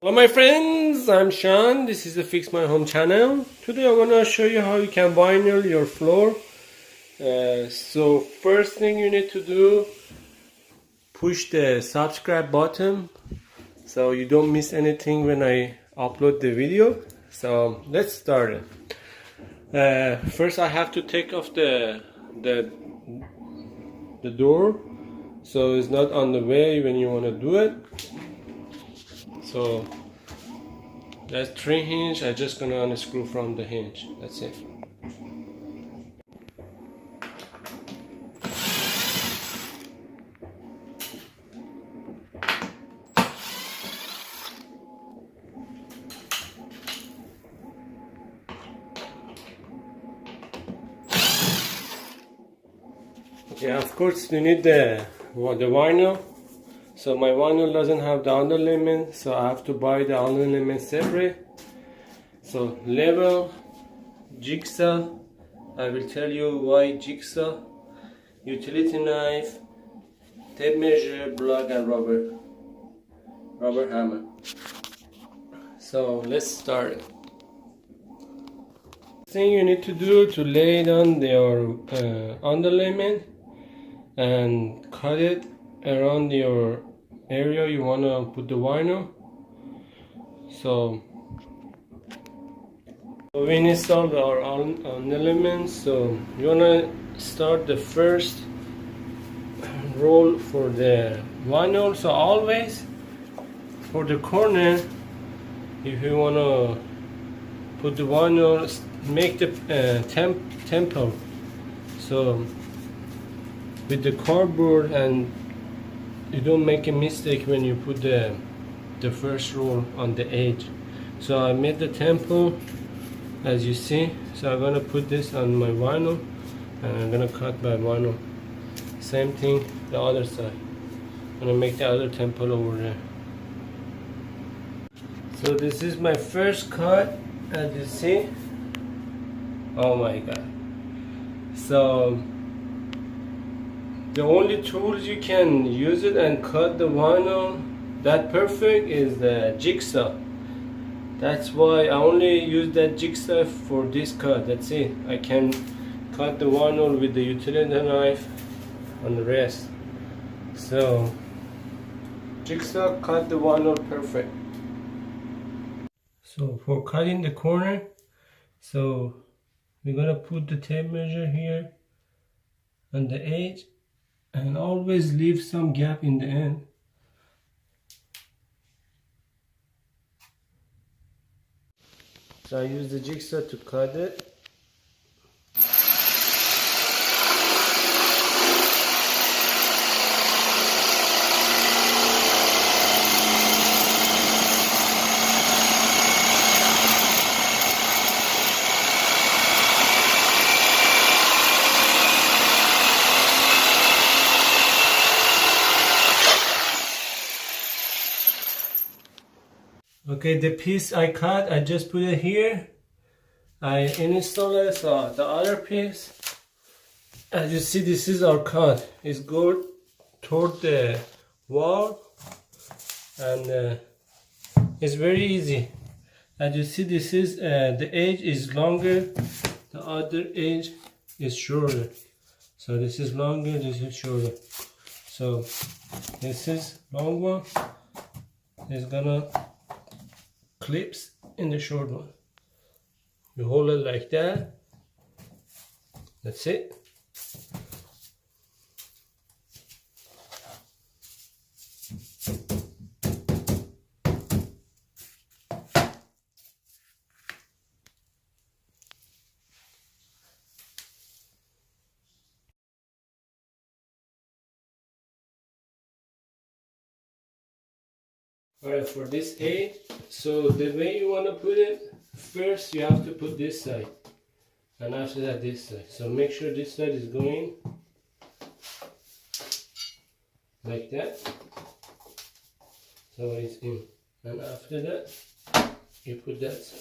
Hello my friends, I'm Sean. This is the Fix My Home channel. Today I'm gonna show you how you can vinyl your floor. So first thing you need to do, push the subscribe button so you don't miss anything when I upload the video. So let's start it. First I have to take off the door so it's not on the way when you want to do it. So that's 3 hinge. I'm just gonna unscrew from the hinge. That's it. Okay, of course you need the vinyl. So my vinyl doesn't have the underlayment, so I have to buy the underlayment separate. So level, jigsaw, I will tell you why jigsaw, utility knife, tape measure, block and rubber hammer. So let's start. Thing you need to do to lay down your underlayment and cut it around your area you want to put the vinyl. So we installed our underlayment, so you want to start the first roll for the vinyl. So always for the corner, if you want to put the vinyl, make the tempo so with the cardboard, and you don't make a mistake when you put the first roll on the edge. So I made the tempo as you see. So I'm gonna put this on my vinyl and I'm gonna cut my vinyl. Same thing the other side. I'm gonna make the other tempo over there. So this is my first cut, as you see. Oh my god. So the only tools you can use it and cut the vinyl that perfect is the jigsaw. That's why I only use that jigsaw for this cut. That's it. I can cut the vinyl with the utility knife on the rest. So jigsaw cut the vinyl perfect. So for cutting the corner, so we're gonna put the tape measure here on the edge and always leave some gap in the end. So I use the jigsaw to cut it. Okay, the piece I cut, I just put it here. I install it. So the other piece, as you see, this is our cut. It's good toward the wall, and it's very easy. As you see, this is the edge is longer, the other edge is shorter. So this is longer, this is shorter. So this is long one. It's gonna clips in the short one. You hold it like that. That's it. Alright, for this edge, so the way you want to put it, first you have to put this side, and after that this side. So make sure this side is going like that, so it's in, and after that you put that side.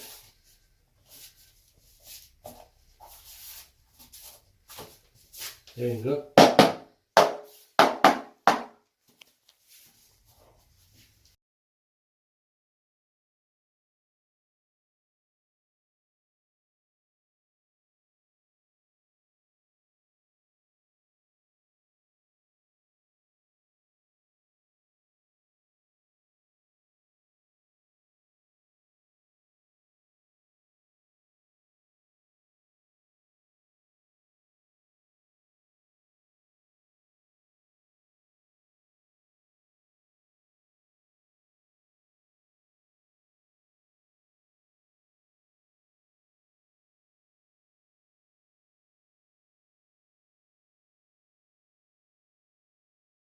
There you go.